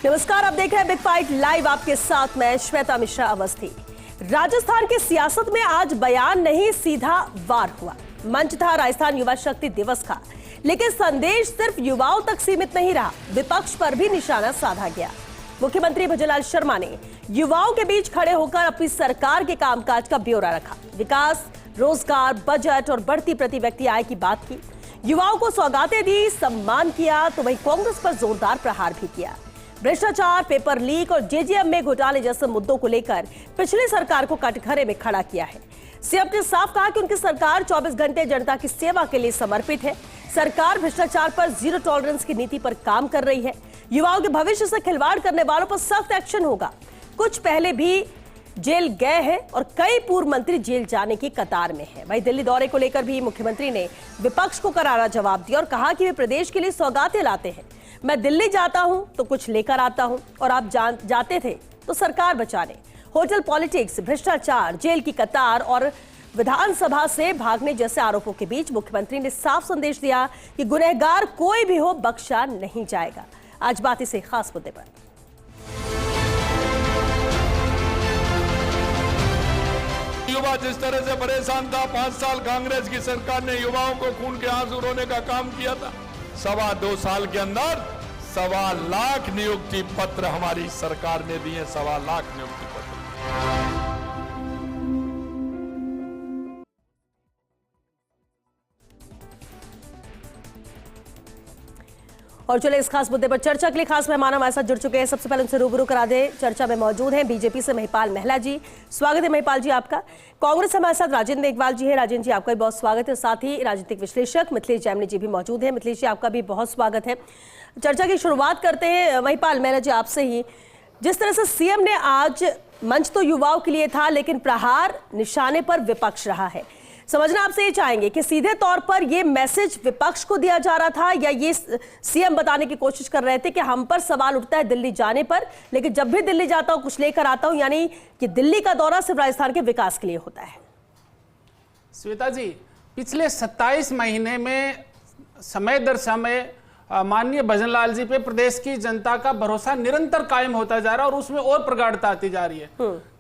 नमस्कार, आप देख रहे हैं बिग फाइट लाइव। आपके साथ मैं श्वेता मिश्रा अवस्थी। राजस्थान की सियासत में आज बयान नहीं, सीधा वार हुआ। मंच था राजस्थान युवा शक्ति दिवस का, लेकिन संदेश सिर्फ युवाओं तक सीमित नहीं रहा, विपक्ष पर भी निशाना साधा गया। मुख्यमंत्री भजनलाल शर्मा ने युवाओं के बीच खड़े होकर अपनी सरकार के कामकाज का ब्यौरा रखा। विकास, रोजगार, बजट और बढ़ती प्रति व्यक्ति आय की बात की। युवाओं को सौगातें दी, सम्मान किया, तो वहीं कांग्रेस पर जोरदार प्रहार भी किया। भ्रष्टाचार, पेपर लीक और जेजेएम में घोटाले जैसे मुद्दों को लेकर पिछली सरकार को कटघरे में खड़ा किया है। सीएम ने साफ कहा कि उनकी सरकार 24 घंटे जनता की सेवा के लिए समर्पित है। सरकार भ्रष्टाचार पर जीरो टॉलरेंस की नीति पर काम कर रही है। युवाओं के भविष्य से खिलवाड़ करने वालों पर सख्त एक्शन होगा। कुछ पहले भी जेल गए हैं और कई पूर्व मंत्री जेल जाने की कतार में हैं। वहीं दिल्ली दौरे को लेकर भी मुख्यमंत्री ने विपक्ष को करारा जवाब दिया और कहा कि वे प्रदेश के लिए सौगातें लाते हैं। मैं दिल्ली जाता हूं तो कुछ लेकर आता हूं, और आप जाते थे तो सरकार बचाने। होटल पॉलिटिक्स, भ्रष्टाचार, जेल की कतार और विधानसभा से भागने जैसे आरोपों के बीच मुख्यमंत्री ने साफ संदेश दिया कि गुनहगार कोई भी हो, बख्शा नहीं जाएगा। आज बात इसे खास मुद्दे पर। युवा जिस तरह से परेशान था, 5 साल कांग्रेस की सरकार ने युवाओं को खून के आंसू रोने का काम किया था। 2.25 साल के अंदर 1.25 लाख नियुक्ति पत्र हमारी सरकार ने दिए। 1.25 लाख नियुक्ति पत्र। और चले इस खास मुद्दे पर चर्चा के लिए खास मेहमान हमारे साथ जुड़ चुके हैं। सबसे पहले उनसे रूबरू करा दे। चर्चा में मौजूद हैं बीजेपी से महिपाल महला जी। स्वागत है महिपाल जी आपका। कांग्रेस से हमारे साथ राजेंद्र मेघवाल जी है। राजेंद्र जी आपका भी बहुत स्वागत है। साथ ही राजनीतिक विश्लेषक मिथिलेश जैमिनी जी भी मौजूद है। मिथिलेश जी आपका भी बहुत स्वागत है। चर्चा की शुरुआत करते हैं महिपाल महला जी आपसे ही। जिस तरह से सीएम ने आज मंच तो युवाओं के लिए था, लेकिन प्रहार निशाने पर विपक्ष रहा है। समझना आपसे ये चाहेंगे कि सीधे तौर पर ये मैसेज विपक्ष को दिया जा रहा था, या ये सीएम बताने की कोशिश कर रहे थे कि हम पर सवाल उठता है दिल्ली जाने पर, लेकिन जब भी दिल्ली जाता हूं कुछ लेकर आता हूं, यानी कि दिल्ली का दौरा सिर्फ राजस्थान के विकास के लिए होता है। श्वेता जी, पिछले 27 महीने में समय दर समय माननीय भजनलाल जी पे प्रदेश की जनता का भरोसा निरंतर कायम होता जा रहा है और उसमें और प्रगाढ़ता आती जा रही है।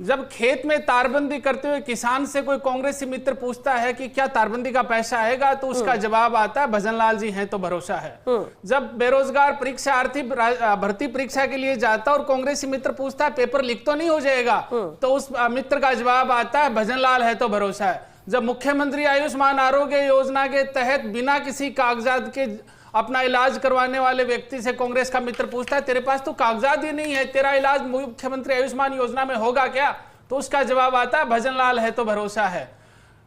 जब खेत में तारबंदी करते हुए किसान से कोई कांग्रेसी मित्र पूछता है कि क्या तारबंदी का पैसा आएगा, तो उसका जवाब आता है भजनलाल जी हैं तो भरोसा है। जब बेरोजगार परीक्षार्थी भर्ती परीक्षा के लिए जाता है और कांग्रेसी मित्र पूछता है पेपर लीक तो नहीं हो जाएगा, तो उस मित्र का जवाब आता है भजनलाल है तो भरोसा है। जब मुख्यमंत्री आयुष्मान आरोग्य योजना के तहत बिना किसी कागजात के अपना इलाज करवाने वाले व्यक्ति से कांग्रेस का मित्र पूछता है तेरे पास तो कागजात ही नहीं है, तेरा इलाज मुख्यमंत्री आयुष्मान योजना में होगा क्या, तो उसका जवाब आता है भजनलाल है तो भरोसा है।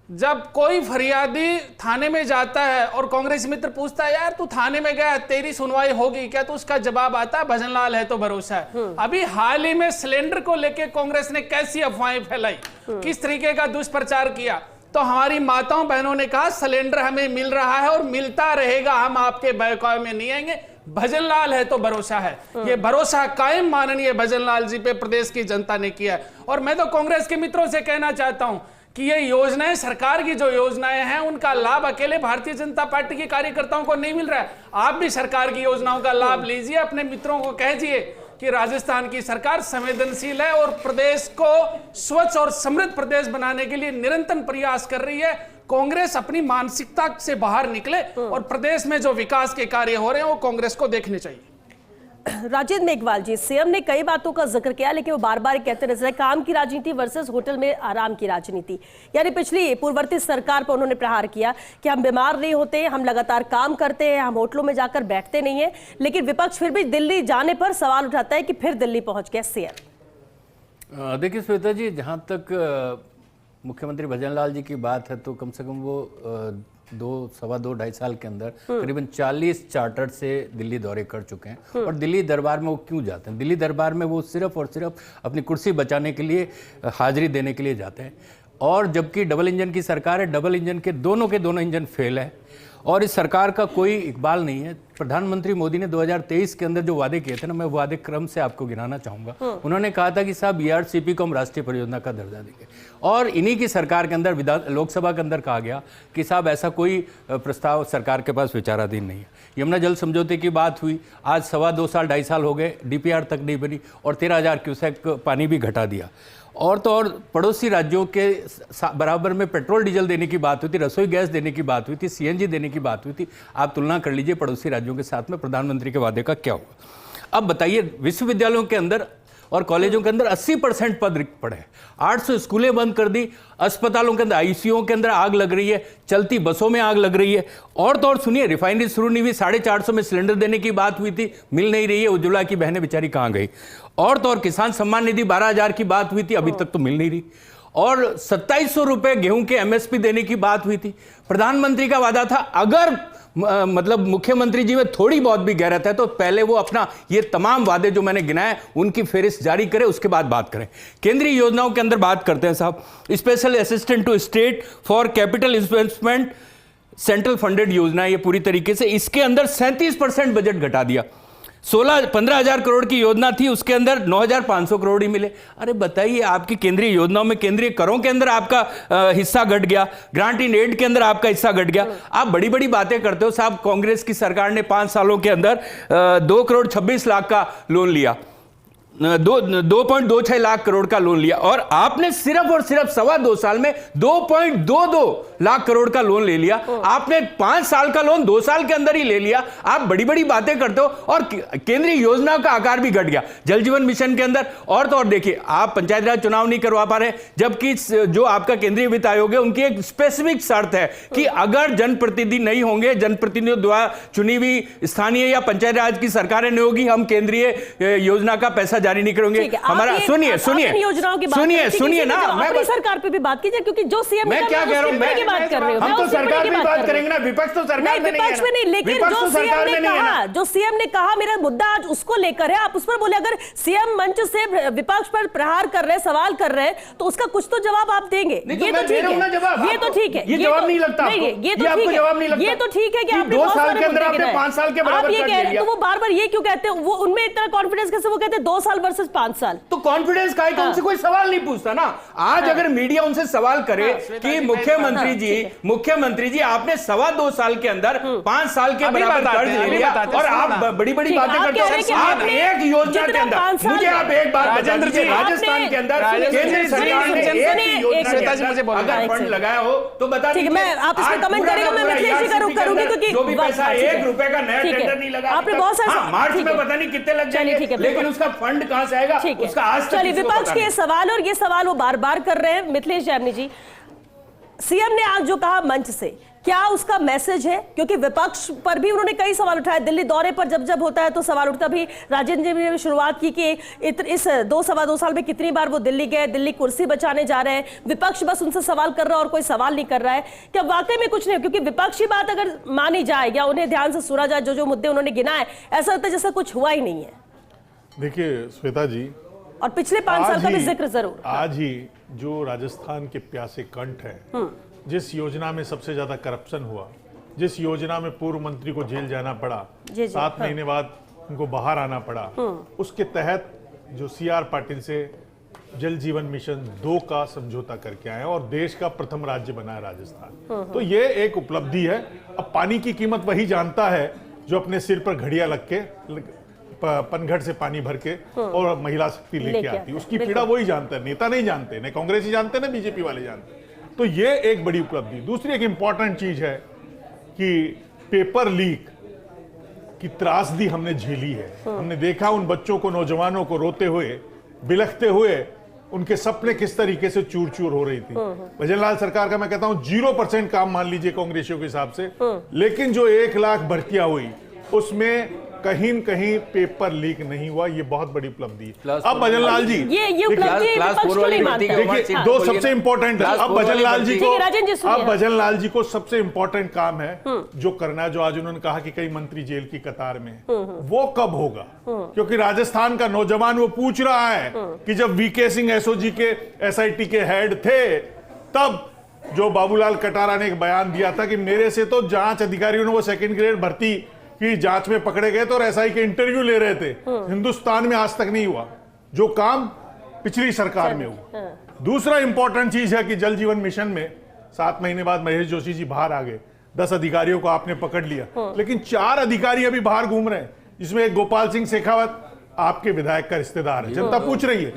जब कोई फरियादी थाने में जाता है और कांग्रेस मित्र पूछता है यार तू थाने में गया, तेरी सुनवाई होगी क्या, तो उसका जवाब आता है भजनलाल है तो भरोसा है। अभी हाल ही में सिलेंडर को लेकर कांग्रेस ने कैसी अफवाहें फैलाई, किस तरीके का दुष्प्रचार किया, तो हमारी माताओं बहनों ने कहा सिलेंडर हमें मिल रहा है और मिलता रहेगा, हम आपके बहकावे में नहीं आएंगे, भजनलाल है तो भरोसा है। ये भरोसा कायम माननीय भजनलाल जी पे प्रदेश की जनता ने किया है। और मैं तो कांग्रेस के मित्रों से कहना चाहता हूं कि ये योजनाएं, सरकार की जो योजनाएं हैं, उनका लाभ अकेले भारतीय जनता पार्टी के कार्यकर्ताओं को नहीं मिल रहा है। आप भी सरकार की योजनाओं का लाभ लीजिए, अपने मित्रों को कहिए कि राजस्थान की सरकार संवेदनशील है और प्रदेश को स्वच्छ और समृद्ध प्रदेश बनाने के लिए निरंतर प्रयास कर रही है। कांग्रेस अपनी मानसिकता से बाहर निकले और प्रदेश में जो विकास के कार्य हो रहे हैं वो कांग्रेस को देखने चाहिए। राजेंद्र मेघवाल जी, सीएम ने कई बातों का जिक्र किया, लेकिन वो बार बार कहते नजर आए काम की राजनीति वर्सेस होटल में आराम की राजनीति। यानी पिछली पूर्ववर्ती सरकार पर उन्होंने प्रहार किया कि हम बीमार नहीं होते, हम लगातार काम करते हैं, हम होटलों में जाकर बैठते नहीं है, लेकिन विपक्ष फिर भी दिल्ली जाने पर सवाल उठाता है कि फिर दिल्ली पहुंच गया सीएम। देखिए श्वेता जी, जहां तक मुख्यमंत्री भजनलाल जी की बात है, तो कम से कम वो 2.25 साल के अंदर करीबन 40 चार्टर से दिल्ली दौरे कर चुके हैं। और दिल्ली दरबार में वो क्यों जाते हैं? दिल्ली दरबार में वो सिर्फ और सिर्फ अपनी कुर्सी बचाने के लिए, हाजिरी देने के लिए जाते हैं। और जबकि डबल इंजन की सरकार है, डबल इंजन के दोनों इंजन फेल है और इस सरकार का कोई इकबाल नहीं है। प्रधानमंत्री मोदी ने 2023 के अंदर जो वादे किए थे ना, मैं वादे क्रम से आपको गिनाना चाहूंगा। उन्होंने कहा था कि साहब ERCP को हम राष्ट्रीय परियोजना का दर्जा देंगे, और इन्हीं की सरकार के अंदर लोकसभा के अंदर कहा गया कि साहब ऐसा कोई प्रस्ताव सरकार के पास विचाराधीन नहीं है। यमुना जल समझौते की बात हुई, आज 2.25 2.5 साल हो गए, डीपीआर तक नहीं बनी और 13,000 क्यूसेक पानी भी घटा दिया। और तो और पड़ोसी राज्यों के बराबर में पेट्रोल डीजल देने की बात हुई थी, रसोई गैस देने की बात हुई थी, सीएनजी देने की बात हुई थी। आप तुलना कर लीजिए पड़ोसी राज्यों के साथ में प्रधानमंत्री के वादे का क्या हुआ। अब बताइए, विश्वविद्यालयों के अंदर और कॉलेजों के अंदर 80% पद रिक्त पड़े हैं, 800 स्कूलें बंद कर दी, अस्पतालों के अंदर आईसीयू के अंदर आग लग रही है, चलती बसों में आग लग रही है। और तो और सुनिए, रिफाइनरी शुरू नहीं हुई, 450 में सिलेंडर देने की बात हुई थी, मिल नहीं रही है। उज्ज्वला की बहनें बेचारी कहां गई। और तो और किसान सम्मान निधि 12,000 की बात हुई थी, अभी तक तो मिल नहीं रही। और 2700 रुपए गेहूं के एमएसपी देने की बात हुई थी। प्रधानमंत्री का वादा था अगर मतलब मुख्यमंत्री जी में थोड़ी बहुत भी गैरत है तो पहले वो अपना ये तमाम वादे जो मैंने गिनाए उनकी फेहरिस्त जारी करें, उसके बाद बात करें। केंद्रीय योजनाओं के अंदर बात करते हैं साहब। Special assistant to state for capital investment, central funded योजना ये पूरी तरीके से, इसके अंदर 37% बजट घटा दिया। 15,000 करोड़ की योजना थी, उसके अंदर 9,500 करोड़ ही मिले। अरे बताइए, आपकी केंद्रीय योजनाओं में केंद्रीय करों के अंदर आपका हिस्सा घट गया, ग्रांट इन एड के अंदर आपका हिस्सा घट गया। आप बड़ी बड़ी बातें करते हो साहब। कांग्रेस की सरकार ने 5 सालों के अंदर 2 करोड़ 26 लाख का लोन लिया, 2.26 लाख करोड़ का लोन लिया, और आपने सिर्फ और सिर्फ 2.25 साल में 2.22 लाख करोड़ का लोन ले लिया। आपने 5 साल का लोन 2 साल के अंदर ही ले लिया। आप बड़ी बड़ी बातें करते हो और केंद्रीय योजनाओं का आकार भी घट गया जल जीवन मिशन के अंदर। और तो और देखिए, आप पंचायत राज चुनाव नहीं करवा पा रहे, जबकि जो आपका केंद्रीय वित्त आयोग है उनकी एक स्पेसिफिक शर्त है कि अगर जनप्रतिनिधि नहीं होंगे, जनप्रतिनिधियों द्वारा चुनी हुई स्थानीय या पंचायत राज की सरकारें नहीं होगी, हम केंद्रीय योजना का पैसा जारी नहीं करेंगे। हमारा सुनिए ना, मैं अपनी सरकार पे भी बात कीजिए, क्योंकि जो सीएम मैं क्या कह रहा हूं, मैं बात कर रहे हो, हम तो सरकार की बात करेंगे ना, विपक्ष तो सरकार में नहीं है, विपक्ष में नहीं, लेकिन जो सीएम ने कहा मेरा मुद्दा आज उसको लेकर है, आप उस पर बोले। अगर सीएम मंच से विपक्ष पर प्रहार कर रहे हैं, सवाल कर रहे हैं, तो उसका कुछ तो जवाब आप देंगे। ये तो ठीक है, ये तो ठीक है, ये जवाब नहीं लगता, ये तो ठीक है कि आपने 2 साल के अंदर आपने 5 साल के बराबर आप ये कह रहे हैं, तो वो बार बार ये क्यों कहते हैं? वो उनमें इतना कॉन्फिडेंस कैसे? वो कहते हैं 2 साल वर्सेस 5 साल। तो कॉन्फिडेंस का है कि उनसे कोई सवाल नहीं पूछता ना। आज अगर मीडिया उनसे सवाल करे कि मुख्यमंत्री जी आपने 2.25 साल के अंदर 5 साल के बराबर कर्ज ले लिया और आप बड़ी बड़ी बातें करते हो। आप एक योजना के अंदर, मुझे आप एक बात बता दीजिए, राजस्थान के अंदर केंद्र सरकार ने एक योजना अगर फंड लगाया हो तो बता दीजिए। मैं आप इसमें कमेंट करेंगे, मैं मिथिलेश जी करूंगी, क्योंकि जो भी पैसा 1 रुपए का नया टेंडर नहीं लगा, आपने बहुत सारे मार्च में पता नहीं कितने लग जाएंगे, लेकिन उसका फंड कहां से आएगा उसका आज तक। चलिए, विपक्ष के सवाल, और ये सवाल वो बार बार कर रहे हैं। मिथिलेश जैमिनी जी, सीएम ने आज जो कहा मंच से, क्या उसका मैसेज है? क्योंकि विपक्ष पर भी उन्होंने कई सवाल उठाए। दिल्ली दौरे पर जब होता है तो सवाल उठता भी। राजेंद्र जी ने शुरुआत की कि इस 2-2.25 साल में कितनी बार वो दिल्ली गए, दिल्ली कुर्सी बचाने जा रहे हैं, विपक्ष बस उनसे सवाल कर रहा है और कोई सवाल नहीं कर रहा है। क्या वाकई में कुछ नहीं? क्योंकि विपक्षी बात अगर मानी जाए या उन्हें ध्यान से सुना जाए, जो मुद्दे उन्होंने गिनाए, ऐसा लगता है जैसा कुछ हुआ ही नहीं है। देखिए श्वेता जी, और पिछले 5 साल का भी जिक्र जरूर। आज ही जो राजस्थान के प्यासे कंठ है, जिस योजना में सबसे ज्यादा करप्शन हुआ, जिस योजना में पूर्व मंत्री को जेल जाना पड़ा, 7 महीने बाद उनको बाहर आना पड़ा, उसके तहत जो सीआर पाटिल से जल जीवन मिशन 2 का समझौता करके आए और देश का प्रथम राज्य बना है राजस्थान। तो ये एक उपलब्धि है। अब पानी की कीमत वही जानता है जो अपने सिर पर घड़ियां लग के पनघट से पानी भर के और महिला शक्ति लेके आती है, उसकी पीड़ा वही जानता है, नेता नहीं जानते, न कांग्रेस ही जानते, न बीजेपी वाले जानते। तो ये एक बड़ी उपलब्धि। दूसरी एक इंपॉर्टेंट चीज है कि पेपर लीक की त्रासदी हमने झेली है। हमने देखा उन बच्चों को, नौजवानों को रोते हुए, बिलखते हुए, उनके सपने किस तरीके से चूर चूर हो रही थी। भजनलाल सरकार का मैं कहता हूं 0% काम मान लीजिए कांग्रेसियों के हिसाब से, लेकिन जो 1 लाख भर्तियां हुई उसमें कहीं न कहीं पेपर लीक नहीं हुआ। ये बहुत बड़ी उपलब्धि है। अब भजनलाल जी, ये उपलब्धि देखिए, 2 सबसे इंपॉर्टेंट है। अब भजनलाल जी को सबसे इंपॉर्टेंट काम है जो करना है, जो आज उन्होंने कहा कि कई मंत्री जेल की कतार में, वो कब होगा? क्योंकि राजस्थान का नौजवान वो पूछ रहा है कि जब वीके सिंह एसओजी के एसआईटी के हेड थे, तब जो बाबूलाल कटारा ने एक बयान दिया था कि मेरे से तो जांच अधिकारियों ने वो 2nd ग्रेड भर्ती की जांच में पकड़े गए थे और एसआई के इंटरव्यू ले रहे थे। हिंदुस्तान में आज तक नहीं हुआ जो काम पिछली सरकार में हुआ। दूसरा इंपॉर्टेंट चीज है कि जल जीवन मिशन में 7 महीने बाद महेश जोशी जी बाहर आ गए। 10 अधिकारियों को आपने पकड़ लिया, लेकिन 4 अधिकारी अभी बाहर घूम रहे हैं, जिसमें एक गोपाल सिंह शेखावत आपके विधायक का रिश्तेदार है, जनता पूछ रही है।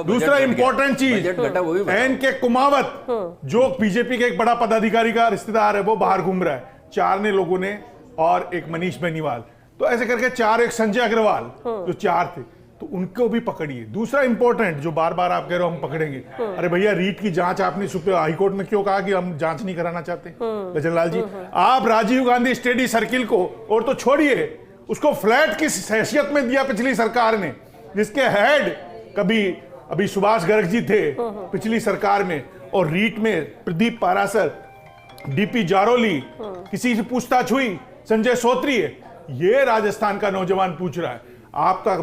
दूसरा इंपॉर्टेंट चीज, एन के कुमावत जो बीजेपी के एक बड़ा पदाधिकारी का रिश्तेदार है, वो बाहर घूम रहा है। 4 लोगों ने, और एक मनीष बेनीवाल, तो ऐसे करके 4, एक संजय अग्रवाल, जो 4 थे, तो उनको भी पकड़िए। दूसरा इंपॉर्टेंट जो बार बार आप कह रहे हो हम पकड़ेंगे, अरे भैया रीट की जांच आपने सुप्रीम हाईकोर्ट में क्यों कहा कि हम जांच नहीं कराना चाहते? गजनलाल जी, आप राजीव गांधी स्टडी सर्किल को, और तो छोड़िए उसको, फ्लैट की हैसियत में दिया पिछली सरकार ने, जिसके हेड कभी अभी सुभाष गर्ग जी थे पिछली सरकार में, और रीट में प्रदीप पारासर, डीपी जारोली, किसी से पूछताछ हुई? संजय सोत्री है। ये राजस्थान का नौजवान पूछ रहा है, आपका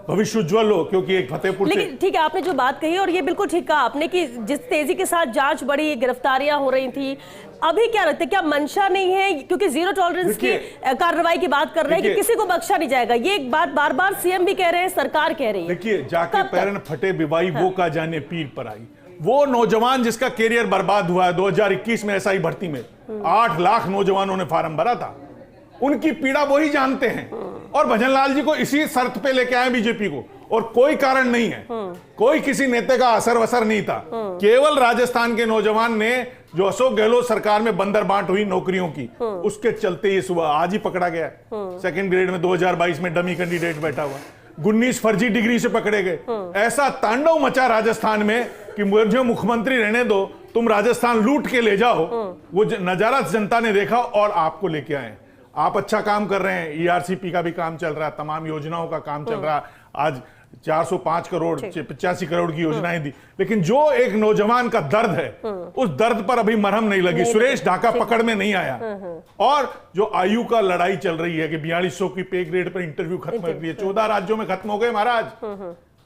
भविष्य उज्जवल हो, क्योंकि एक फतेहपुर से। लेकिन ठीक है, आपने जो बात कही, और ये बिल्कुल ठीक कहा आपने कि जिस तेजी के साथ जांच बढ़ी, गिरफ्तारियां हो रही थी, अभी क्या लगता है, क्या मंशा नहीं है? क्योंकि जीरो टॉलरेंस की कार्रवाई की बात कर रहे हैं कि किसी को बख्शा नहीं जाएगा, ये एक बात बार बार सीएम भी कह रहे हैं, सरकार कह रही है। देखिए, जाके पैरन फटे बिवाई वो का जाने पीर पर आई। वो नौजवान जिसका कैरियर बर्बाद हुआ है 2021 में एसआई भर्ती में, 8 लाख नौजवानों ने फार्म भरा था, उनकी पीड़ा वही जानते हैं। और भजनलाल जी को इसी शर्त पे लेके आए बीजेपी को, और कोई कारण नहीं है, कोई किसी नेता का असर वसर नहीं था, केवल राजस्थान के नौजवान ने, जो अशोक गहलोत सरकार में बंदर बांट हुई नौकरियों की, उसके चलते ये सुबह आज ही पकड़ा गया। सेकंड ग्रेड में 2022 में डमी कैंडिडेट बैठा हुआ, 19 फर्जी डिग्री से पकड़े गए। ऐसा तांडव मचा राजस्थान में कि मुझे मुख्यमंत्री रहने दो, तुम राजस्थान लूट के ले जाओ। वो नजारा जनता ने देखा और आपको लेके आए। आप अच्छा काम कर रहे हैं, ईआरसीपी का भी काम चल रहा है, तमाम योजनाओं का काम चल रहा है। आज 405 करोड़ 85 करोड़ की योजनाएं दी, लेकिन जो एक नौजवान का दर्द है, उस दर्द पर अभी मरहम नहीं लगी। सुरेश ढाका पकड़ में नहीं आया। और जो आयु का लड़ाई चल रही है कि 4200 की पे ग्रेड पर इंटरव्यू खत्म कर दिए, 14 राज्यों में खत्म हो गए महाराज,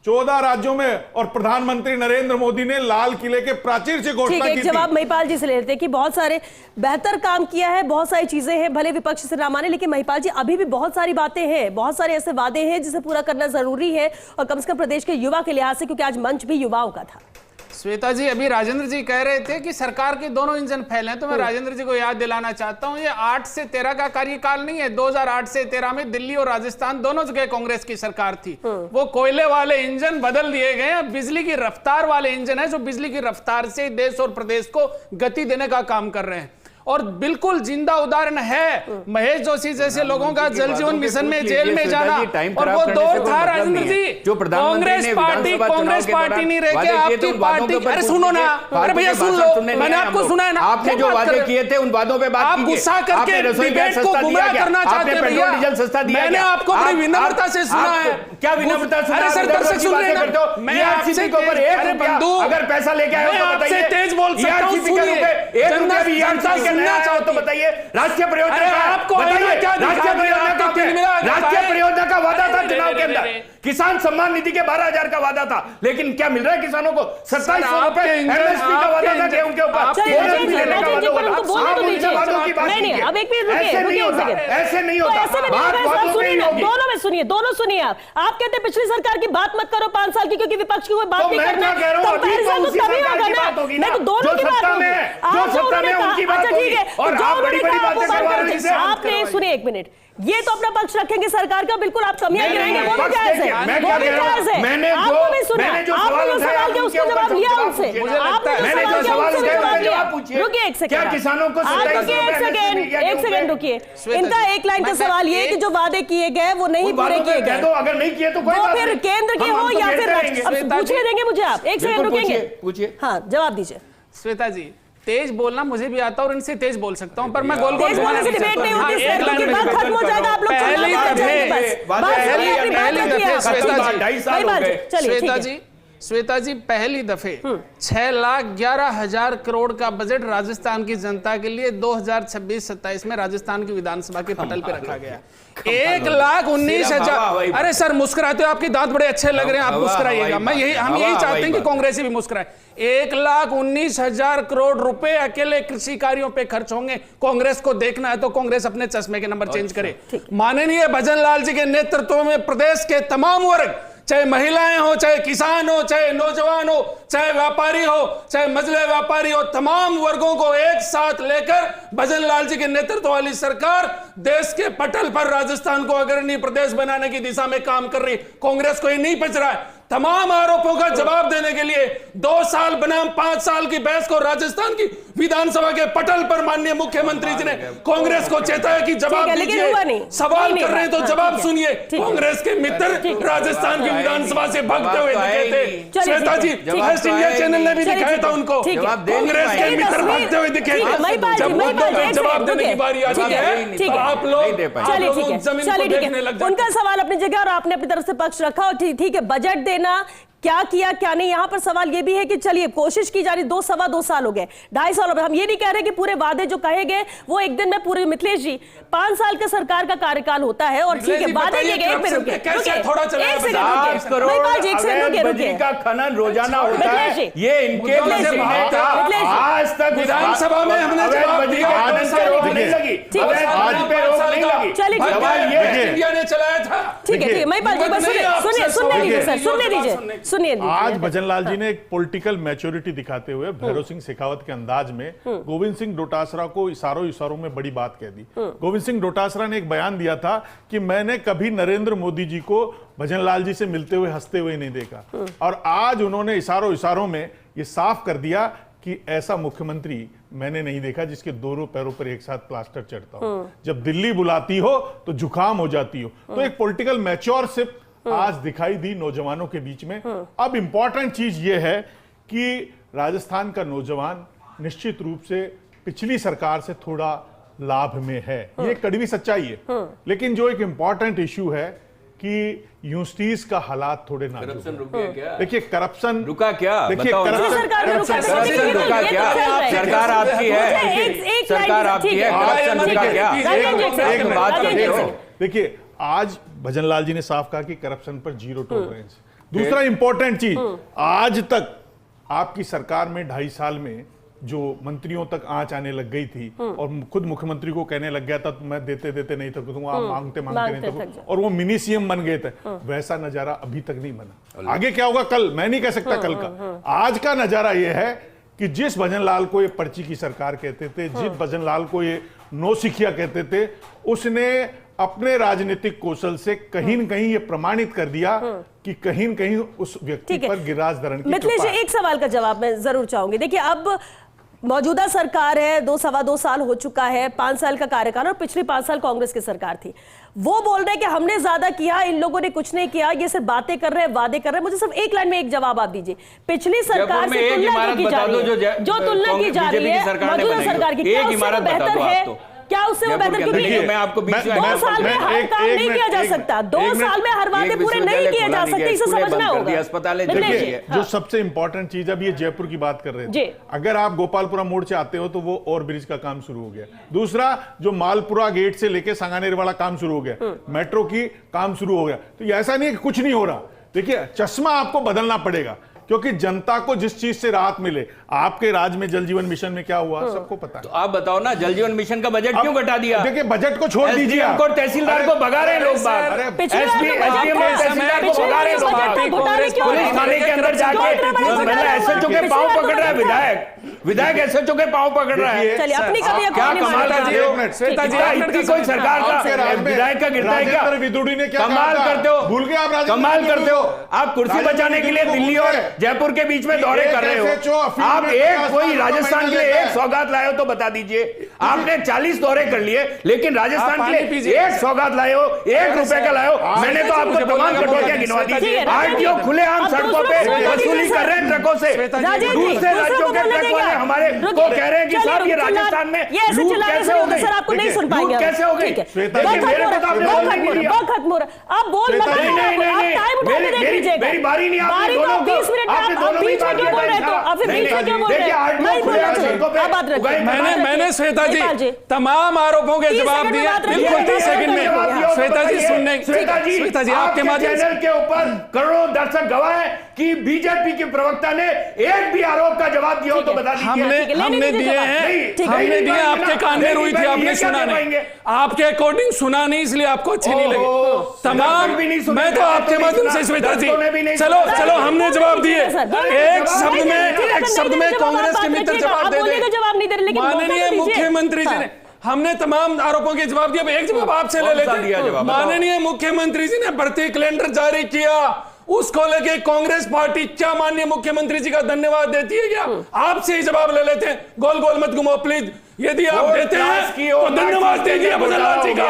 14 राज्यों में। और प्रधानमंत्री नरेंद्र मोदी ने लाल किले के प्राचीर से घोषणा की थी। जवाब महिपाल जी से लेते हैं कि बहुत सारे बेहतर काम किया है, बहुत सारी चीजें हैं, भले विपक्ष से ना माने, लेकिन महिपाल जी अभी भी बहुत सारी बातें हैं, बहुत सारे ऐसे वादे हैं जिसे पूरा करना जरूरी है, और कम से कम प्रदेश के युवा के लिहाज से, क्योंकि आज मंच भी युवाओं का था। श्वेता जी, अभी राजेंद्र जी कह रहे थे कि सरकार के दोनों इंजन फेल हैं, तो मैं राजेंद्र जी को याद दिलाना चाहता हूं, ये 8 से 13 का कार्यकाल नहीं है। 2008 से 13 में दिल्ली और राजस्थान दोनों जगह कांग्रेस की सरकार थी। वो कोयले वाले इंजन बदल दिए गए हैं, बिजली की रफ्तार वाले इंजन है, जो बिजली की रफ्तार से देश और प्रदेश को गति देने का काम कर रहे हैं। और बिल्कुल जिंदा उदाहरण है महेश जोशी जैसे लोगों का जल जीवन मिशन में जेल में जाना, और वो दौर था राजेंद्र जी, कांग्रेस पार्टी नहीं रह के आपकी पार्टी। अरे सुनो ना, अरे भैया सुन लो, मैंने आपको सुना है ना, आपने जो वादे किए थे उन वादों पे बात आप गुस्सा करके डिबेट को गुमराह करना चाहते हैं भैया। मैंने आपको बड़ी विनम्रता से सुना है। क्या विनम्रता? अरे सर, दर्शक सुन रहे हैं ना, मैं आपसे अगर पैसा लेके आए मैं आपसे तेज बोल सकता हूं, सुनिए, सुनना चाहो तो बताइए। राष्ट्रीय परियोजना आपको राष्ट्रीय परियोजना का वादा था चुनाव के अंदर, किसान सम्मान निधि के 12,000 का वादा था, लेकिन क्या मिल रहा है किसानों को? 2700 रुपए एमएसपी का वादा था गेहूं के ऊपर, ऐसे नहीं होता। दोनों में सुनिए, दोनों सुनिए। आप कहते हैं पिछली सरकार की बात मत करो 5 साल की, क्योंकि विपक्ष की कोई बात नहीं करना। कंपैरिजन तो तभी होगा ना, मैं तो दोनों की बात होगी। अच्छा ठीक है, और आप बड़ी-बड़ी बातें करवा रहे हैं। आपने सुनिए, 1 मिनट, ये तो अपना पक्ष रखेंगे सरकार का, बिल्कुल आप कमियां गिनाएंगे, वो भी जायज है, वो भी जायज है। आपको भी सुना, आपने जो सवाल किया उसका जवाब लिया उनसे, रुकिए 1 सेकंड, क्या किसानों को? एक सेकंड रुकिए। इनका एक लाइन का सवाल ये है कि जो वादे किए गए वो नहीं पूरे किए गए, अगर नहीं किए तो वो फिर केंद्र के हो या फिर पूछने देंगे मुझे आप। 1 सेकंड रुकेंगे, पूछिए, हाँ जवाब दीजिए। श्वेता जी, तेज बोलना मुझे भी आता है और इनसे तेज बोल सकता हूं, पर मैं गोल गोल घुमाना नहीं चाहता। खत्म हो जाएगा, आप लोग श्वेता जी, पहली दफे 6,11,000 करोड़ का बजट राजस्थान की जनता के लिए 2026-27 में राजस्थान की विधानसभा के पटल पे रखा गया। 1,19,000। अरे सर मुस्कुराते हो, आपके दांत बड़े अच्छे लग रहे हैं, आप मुस्कुराइएगा। हम यही चाहते हैं कि कांग्रेसी भी मुस्कुराए। 1,19,000 करोड़ रुपए अकेले कृषि कार्यों पे खर्च होंगे। कांग्रेस को देखना है तो कांग्रेस अपने चश्मे के नंबर चेंज करे। माननीय भजनलाल जी के नेतृत्व में प्रदेश के तमाम वर्ग चाहे महिलाएं हो, चाहे किसान हो, चाहे नौजवान हो, चाहे व्यापारी हो, चाहे मजले व्यापारी हो, तमाम वर्गों को एक साथ लेकर भजनलाल जी के नेतृत्व वाली सरकार देश के पटल पर राजस्थान को अग्रणी प्रदेश बनाने की दिशा में काम कर रही। कांग्रेस को ये नहीं पच रहा है। तमाम आरोपों का जवाब देने के लिए 2 साल बनाम 5 साल की बहस को राजस्थान की विधानसभा के पटल पर माननीय मुख्यमंत्री जी ने कांग्रेस को चेताया कि जवाब दीजिए, सवाल कर रहे हैं तो जवाब सुनिए। कांग्रेस के मित्र राजस्थान की विधानसभा से भागते हुए दिखे थे। श्वेता जी, वेस्ट इंडिया चैनल ने भी दिखाया था उनको। कांग्रेस के मित्र भागते हुए दिखे थे। जब मुद्दों का जवाब देने की बारी आती है तो आप लोग जमीन को देखने लग जाते। उनका सवाल अपनी जगह और आपने अपनी तरफ से पक्ष रखा। और ठीक है, बजट देना क्या किया क्या नहीं, यहां पर सवाल यह भी है कि चलिए कोशिश की जा रही, 2 साल हो गए, 2.5 साल हो गए। हम ये नहीं कह रहे कि पूरे वादे जो कहे गए वो एक दिन में पूरे। मिथिलेश जी, 5 साल का सरकार का कार्यकाल होता है और ठीक है वादे किए गए। बिजली का खनन रोजाना होता है, ये इनके आज तक विधानसभा में हमने रोक नहीं लगी, आज पे रोक नहीं लगी। चलिए इंडिया ने चलाया था। ठीक है, सुनने दीजिए। आज भजनलाल जी ने एक पॉलिटिकल मैच्योरिटी दिखाते हुए भैरव सिंह शेखावत के अंदाज में गोविंद सिंह डोटासरा को इशारों में बड़ी बात कह दी। गोविंद सिंह डोटासरा ने एक बयान दिया था कि मैंने कभी नरेंद्र मोदी जी को भजनलाल जी से मिलते हुए हंसते हुए नहीं देखा, और आज उन्होंने इशारों में ये साफ कर दिया कि ऐसा मुख्यमंत्री मैंने नहीं देखा जिसके दोनों पैरों पर एक साथ प्लास्टर चढ़ता हो, जब दिल्ली बुलाती हो तो जुकाम हो जाती हो। तो एक पॉलिटिकल मैच्योरशिप आज दिखाई दी नौजवानों के बीच में। अब इंपॉर्टेंट चीज यह है कि राजस्थान का नौजवान निश्चित रूप से पिछली सरकार से थोड़ा लाभ में है, ये कड़वी सच्चाई है। लेकिन जो एक इंपॉर्टेंट इश्यू है कि यूनिवर्सिटीज का हालात थोड़े नाजुक है। देखिए करप्शन रुका क्या? देखिए करप्शन रुका क्या? सरकार आपकी है, सरकार आपकी है, करप्शन रुका क्या? देखिए आज भजनलाल जी ने साफ कहा कि करप्शन पर 0 टॉलरेंस। दूसरा इंपॉर्टेंट चीज, आज तक आपकी सरकार में 2.5 साल में जो मंत्रियों तक आंच आने लग गई थी और खुद मुख्यमंत्री को कहने लग गया था तो मैं देते नहीं थकूंगा, आप मांगते नहीं थकूंगा, और वो मिनी सीएम बन गए थे। वैसा नजारा अभी तक नहीं बना। आगे क्या होगा कल मैं नहीं कह सकता कल का। आज का नजारा यह है कि जिस भजनलाल को ये पर्ची की सरकार कहते थे, जिस भजनलाल को ये नौसिखिया कहते थे, उसने अपने राजनीतिक कौशल से कहीं न कहीं ये प्रमाणित कर दिया कि कहीं न कहीं उस व्यक्ति पर गिराज धरण की। मिथिलेश, एक सवाल का जवाब मैं जरूर चाहूंगी। देखिए अब मौजूदा सरकार है, 2-2.25 साल हो चुका है, 5 साल का कार्यकाल, और पिछली 5 साल कांग्रेस की सरकार थी। वो बोल रहे हैं कि हमने ज्यादा किया, इन लोगों ने कुछ नहीं किया, ये सिर्फ बातें कर रहे हैं, वादे कर रहे हैं। मुझे सिर्फ एक लाइन में एक जवाब आप दीजिए, पिछली सरकार से तुलना की जा रही है, जो तुलना की जा रही है मौजूदा सरकार की, क्या उससे बेहतर है? क्या उससे वो बेहतर? क्योंकि मैं आपको 2 साल में हर काम नहीं किया जा सकता, 2 साल में हर वादे पूरे नहीं किए जा सकते, इसे समझना होगा। अस्पताल जो सबसे इंपॉर्टेंट चीज, अब ये जयपुर की बात कर रहे थे, अगर आप गोपालपुरा मोड़ से आते हो तो वो ओवर ब्रिज का काम शुरू हो गया। दूसरा जो मालपुरा गेट से लेके सांगानेर वाला काम शुरू हो गया, मेट्रो की काम शुरू हो गया। तो ये ऐसा नहीं है कि कुछ नहीं हो रहा। देखिए चश्मा आपको बदलना पड़ेगा, क्योंकि जनता को जिस चीज से राहत मिले। आपके राज्य में जल जीवन मिशन में क्या हुआ सबको पता है। तो आप बताओ ना, जल जीवन मिशन का बजट क्यों घटा दिया? देखिए बजट को छोड़ दीजिए, आपको तहसीलदार को भगा रहे लोग, तहसीलदार को भगा रहे लोग, पुलिस थाने के अंदर जाके एसएचओ के पांव पकड़ रहा है विधायक एसएचओ के पाँव पकड़ रहा है। क्या कमाल का इतनी कोई सरकार का विधायक का गिरता है क्या? विदुड़ी ने क्या कमाल करते हो, भूल गए आप? कमाल करते हो आप। कुर्सी बचाने के लिए दिल्ली और जयपुर के बीच में दौरे कर रहे हो आप। एक कोई राजस्थान के लिए एक सौगात लाए हो तो बता दीजिए। आपने 40 दौरे कर लिए, लेकिन राजस्थान के लिए एक सौगात लाए हो, 1 रुपए का लाए हो। मैंने तो आपको तमाम कटौतियां गिनवा दी। आरटीओ खुलेआम सड़कों पे वसूली कर रहे हैं ट्रकों से। दूसरे राज्यों के ट्रक वाले हमारे को कह रहे हैं कि साहब ये राजस्थान में लूट कैसे हो गई? सर आपको नहीं सुन पाएंगे, कैसे हो गई? खत्म हो रहा, आप बोल मत, मेरी बारी नहीं, आपने दोनों मिनट में आपने आप दोनों में बीच में क्यों बोल रहे हो? आप फिर बीच में क्यों बोल रहे हैं? नहीं बोलना चाहिए। आप बात रखिए। मैंने श्वेता महिपाल जी तमाम आरोपों के 30 जवाब सेकंड में दिए। बात रखिए। बिल्कुल 30 सेकंड में श्वेता जी सुनने श्वेता जी आपके माध्यम चैनल के ऊपर करोड़ों दर्शक गवाह हैं कि बीजेपी के प्रवक्ता ने एक भी आरोप का जवाब दिया हो तो बता दीजिए। हमने दिए हैं, हमने दिए। आपके कान में रुई थी, आपने सुना नहीं। आपके अकॉर्डिंग सुना नहीं, इसलिए आपको अच्छी नहीं लगी। तमाम मैं तो आपके माध्यम से श्वेता जी चलो हमने जवाब दिए। एक शब्द में कांग्रेस के मित्र जवाब दे दे। माननीय मुख्यमंत्री जी ने हमने तमाम आरोपों के जवाब दिए। एक जवाब आपसे ले लेते हैं। माननीय मुख्यमंत्री जी ने भर्ती कैलेंडर जारी किया, उसको लेके कांग्रेस पार्टी क्या माननीय मुख्यमंत्री जी का धन्यवाद देती है? क्या आपसे ही जवाब ले लेते हैं। गोल गोल मत घुमाओ प्लीज। यदि आप देते हैं तो धन्यवाद दीजिए भजनलाल जी का।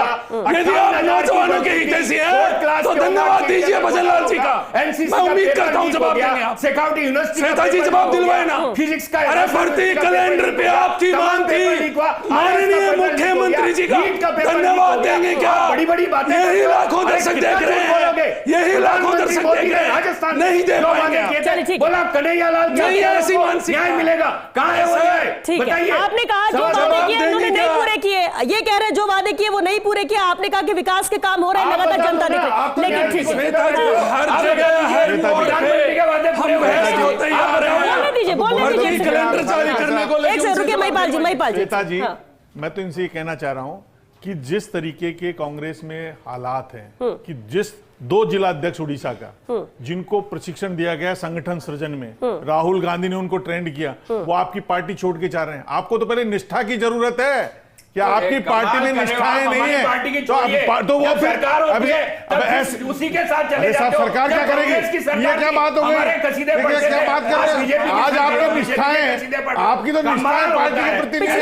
यदि आप नौजवानों के हितैषी हैं तो धन्यवाद दीजिए भजनलाल जी का। मैं उम्मीद करता हूं जवाब देंगे आप। श्वेता जी जवाब दिलवाए ना। फिजिक्स का अरे भर्ती कैलेंडर पे आपकी मांग थी, माननीय मुख्यमंत्री जी का धन्यवाद देंगे क्या? बड़ी बड़ी बातें यही लाखों दर्शक देख रहे हैं, यही लाखों दर्शक देख रहे हैं। राजस्थान नहीं दे पाएंगे। बोला कन्हैयालाल नहीं ऐसी मानसिकता न्याय मिलेगा। कहाँ है वो न्याय? ठीक है, बताइए। आपने कहा जो वादे किए उन्होंने नहीं पूरे किए। ये कह रहे हैं जो वादे किए वो नहीं पूरे किए। आपने कहा कि विकास के काम हो रहे हैं, लगातार जनता देख रही। लेकिन ठीक है, हर जगह हर मोड़ पे हम बहस को तैयार हैं। बोलने दीजिए। कैलेंडर जारी करने को एक सेकंड रुकिए। महिपाल जी श्वेता जी, मैं तो इनसे ये कहना चाह रहा हूं कि जिस तरीके के कांग्रेस में हालात हैं कि जिस 2 जिला अध्यक्ष उड़ीसा का जिनको प्रशिक्षण दिया गया संगठन सृजन में, राहुल गांधी ने उनको ट्रेंड किया, वो आपकी पार्टी छोड़ के जा रहे हैं। आपको तो पहले निष्ठा की जरूरत है क्या? आपकी पार्टी में निष्ठाएं नहीं है तो वो फिर उसी के साथ चले साहब सरकार क्या करेगी? ये क्या बात हो गई? क्या बात कर रहे हैं? आज आपकी निष्ठाएं, आपकी तो निष्ठाएं पार्टी के प्रति नहीं है।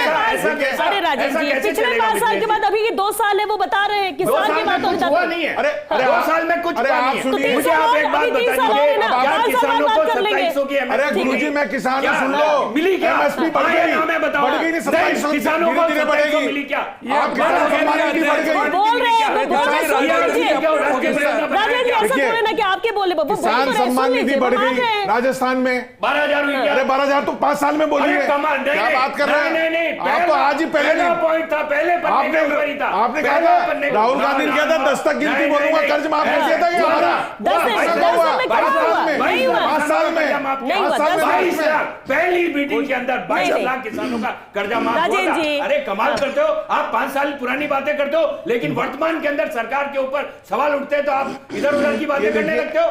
अरे राजेश जी, पिछले 5 साल के बाद अभी ये 2 साल है, वो बता रहे हैं किसान की बात हुआ नहीं है। अरे 2 साल में कुछ हुआ नहीं है। मुझे आप एक बात बताइए, क्या किसानों को 2700 की अरे गुरुजी मैं किसान सुन लो, मिली क्या? एमएसपी बढ़ गई नहीं 2700 किसानों को धीरे बढ़ेगी। मिली क्या? आप किसान सम्मान निधि बढ़ गई। बोल रहे हैं राजेश जी, ऐसा बोले ना कि आपके बोले किसान सम्मान निधि बढ़ गई राजस्थान में 12,000। अरे 12,000 तो 5 साल में बोलिए। क्या बात कर रहे हैं? आप तो आज ही पहले पॉइंट था, पहले आपने कहा था राहुल गांधी ने कहा था 10 तक गिनती बोलूंगा, कर्ज माफ कर दिया था क्या हमारा? 5 साल में पहली मीटिंग के अंदर 22 लाख किसानों का कर्जा माफ हुआ। अरे कमाल करते हो आप। 5 साल पुरानी बातें करते हो, लेकिन वर्तमान के अंदर सरकार के ऊपर सवाल उठते हैं तो आप इधर उधर की बातें करने लगते हो।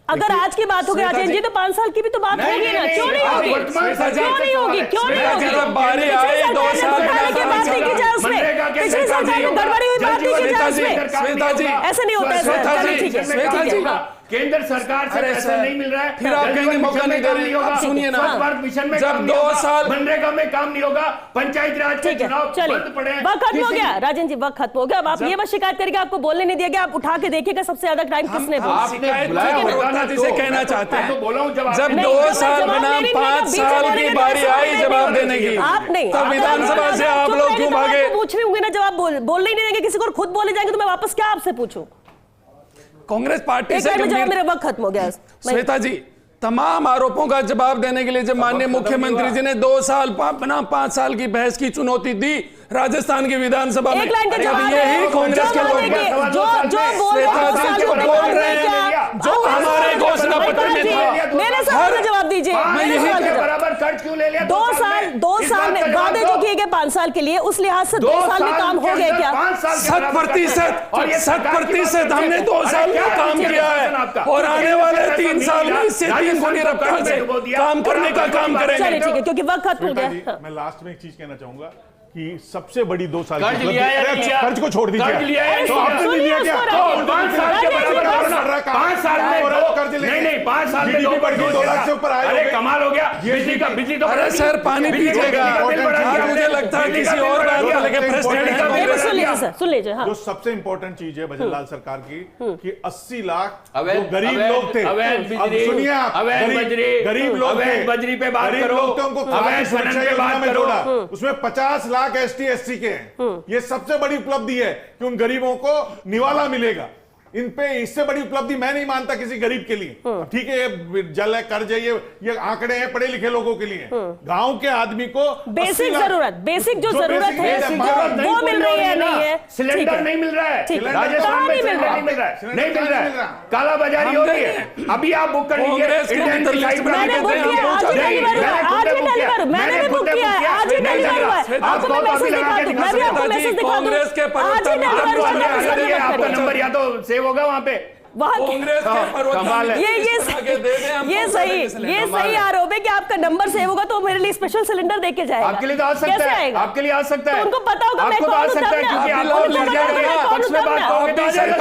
अगर आज की बात होगी राजेश जी तो 5 साल की भी तो बात होगी ना। क्यों नहीं होगी? क्यों नहीं होगी? क्यों नहीं होगी? बारी आए 2 साल की बात नहीं की जाए उसमें। पिछली सरकार में गड़बड़ी हुई बात नहीं की जाए उसमें। श्वेता जी ऐसे नहीं होता है। श्वेता जी केंद्र सरकार से पैसा नहीं मिल रहा है, फिर आप कहेंगे मौका नहीं दे रही होगा। आप सुनिए ना, भारत मिशन में जब 2 साल मनरेगा में काम नहीं होगा, पंचायत राज के चुनाव बंद पड़े, वक्त खत्म हो गया। राजन जी वक्त खत्म हो गया। अब आप ये मत शिकायत करके आपको बोलने नहीं दिया गया। आप उठा के देखिएगा सबसे ज्यादा क्राइम किसने बोला। जिसे कहना चाहते हैं तो जब 2 साल बनाम 5 साल की बारी आई जवाब देने की, आप नहीं तब विधानसभा से आप लोग क्यों भागे? पूछ रहे होंगे ना, जवाब बोलने ही नहीं देंगे किसी को, खुद बोले जाएंगे तो मैं वापस क्या आपसे पूछूं? कांग्रेस पार्टी से मेरा वक्त खत्म हो गया। श्वेता जी तमाम आरोपों का जवाब देने के लिए जब माननीय मुख्यमंत्री जी ने 2 साल बनाम 5 साल की बहस की चुनौती दी राजस्थान की विधानसभा में, यही कांग्रेस के लोग बोल रहे हैं जो हमारे घोषणा पत्र में था। मेरे सवाल का जवाब दीजिए। बराबर खर्च क्यों ले लिया? 2 साल में वादे जो किए गए 5 साल के लिए, उस लिहाज से 2 साल में काम हो गए क्या? 100% हमने 2 साल में काम किया है और आने वाले 3 साल में इससे 3 गुनी रफ्तार से काम करने का काम करेंगे। चलिए ठीक है, क्योंकि वक्त खत्म हो गया। मैं लास्ट में एक चीज कहना चाहूंगा कि सबसे बड़ी 2 साल कर्ज लिया है, कर्ज को छोड़ दीजिए। कर्ज लिया है तो आपने नहीं लिया क्या? 5 साल के बराबर 5 साल में कर्ज नहीं 5 साल में 2 लाख से ऊपर आए। अरे कमाल हो गया। बिजली तो अरे सर पानी पीजिएगा। मुझे लगता है किसी और बात को लेकर फ्रस्ट्रेटेड। सुन लीजिए। जो सबसे इंपॉर्टेंट चीज है भजनलाल सरकार की कि 80 लाख जो गरीब लोग थे, अब सुनिए आप, गरीब लोग थे, बजरी पे बात करो, उनको खाद्य सुरक्षा योजना में जोड़ा, उसमें 50 लाख ST SC के हैं। ये सबसे बड़ी उपलब्धि है कि उन गरीबों को निवाला मिलेगा। इन पे इससे बड़ी उपलब्धि मैं नहीं मानता किसी गरीब के लिए। ठीक है, ये जल है, कर्ज है, ये आंकड़े हैं पढ़े लिखे लोगों के लिए। गांव के आदमी को बेसिक जरूरत, बेसिक जो जरूरत है वो मिल रही है, नहीं है? सिलेंडर नहीं मिल रहा है, राजस्थान में सिलेंडर नहीं मिल रहा है, नहीं मिल रहा है, काला बाजारी हो रही है। अभी आप बुक कर लीजिए, मैंने बुक किया, आज ही डिलीवर हुआ, आज ही डिलीवर, मैंने भी बुक किया है, आज ही डिलीवर हुआ है। आपको मैं मैसेज दिखा दूं, मैं भी आपको मैसेज दिखा दूं, आज ही डिलीवर हुआ है। आपका नंबर या तो सेव होगा वहां पे। ये सही आरोप है कि आपका नंबर सेव होगा तो मेरे लिए स्पेशल सिलेंडर देके जाएगा। आपके लिए तो आ सकता है, आपके लिए आ सकता है, तो उनको पता होगा मैं आपको तो आ सकता है, क्योंकि आपको मिल जाएगा, पक्ष में बात करोगे तो आ जाएगा।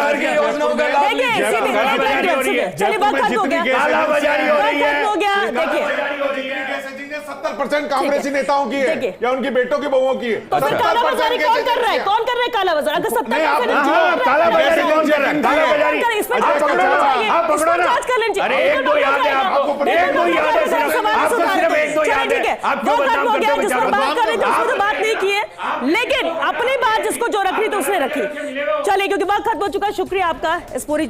चलिए बात खत्म हो गया, काला बाजारी हो रही है, हो गया। देखिए 70% कांग्रेसी नेताओं की है या उनके बेटों की बहुओं की है। तो फिर काला बाजारी कौन कर रहा है? कौन कर रहा है काला बाजार? अगर 70% काला बाजारी कौन कर रहा है? काला बाजारी आप पकड़ो ना। अरे एक दो याद है आपको, एक दो याद है सिर्फ, आपको सिर्फ एक दो याद है। आप क्यों बदनाम करते हो बेचारों को? बात कर रहे थे उसको तो बात नहीं की है, लेकिन अपनी बात जिसको जो रखी थी उसने रखी। चलिए, क्योंकि वक्त खत्म हो चुका है, शुक्रिया आपका इस पूरी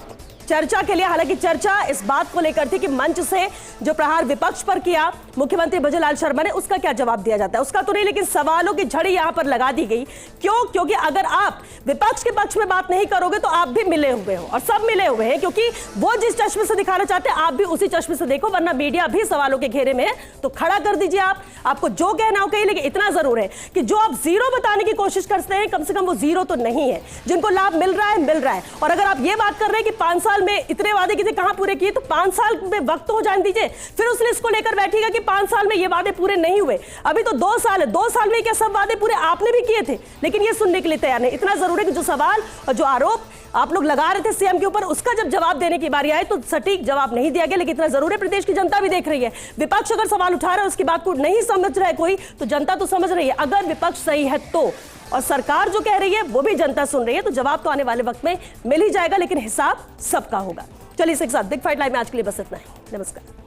चर्चा के लिए। हालांकि चर्चा इस बात को लेकर थी कि मंच से जो प्रहार विपक्ष पर किया मुख्यमंत्री भजनलाल शर्मा ने, उसका क्या जवाब दिया जाता है, उसका तो नहीं, लेकिन सवालों की झड़ी यहां पर लगा दी गई। क्यों? क्योंकि अगर आप विपक्ष के पक्ष में बात नहीं करोगे तो आप भी मिले हुए हो, और सब मिले हुए हैं, क्योंकि वो जिस चश्मे से दिखाना चाहते हैं आप भी उसी चश्मे से देखो, वरना मीडिया भी सवालों के घेरे में है। तो खड़ा कर दीजिए आपको जो कहना हो कहिए, लेकिन इतना जरूर है कि जो आप जीरो बताने की कोशिश करते हैं, कम से कम वो जीरो तो नहीं है। जिनको लाभ मिल रहा है, मिल रहा है। और अगर आप ये बात कर रहे हैं कि 5 साल में इतने वादे किए कहां पूरे किए, तो 5 साल में वक्त तो हो जाने दीजिए, फिर उस लिस्ट को लेकर बैठिएगा कि 5 साल में ये वादे पूरे नहीं हुए। अभी तो 2 साल है, 2 साल में क्या सब वादे पूरे आपने भी किए थे, लेकिन ये सुनने के लिए तैयार नहीं। इतना जरूर है कि जो सवाल और जो आरोप आप लोग लगा रहे थे सीएम के ऊपर, उसका जब जवाब देने की बारी आई तो सटीक जवाब नहीं दिया गया। लेकिन इतना जरूर है, प्रदेश की जनता भी देख रही है। विपक्ष अगर सवाल उठा रहा है, उसकी बात को नहीं समझ रहा है कोई, तो जनता तो समझ रही है। अगर विपक्ष सही है तो, और सरकार जो कह रही है वो भी जनता सुन रही है, तो जवाब तो आने वाले वक्त में मिल ही जाएगा, लेकिन हिसाब सबका होगा। चलिए, इसी के साथ बिग फाइट लाइव में आज के लिए बस इतना ही। नमस्कार।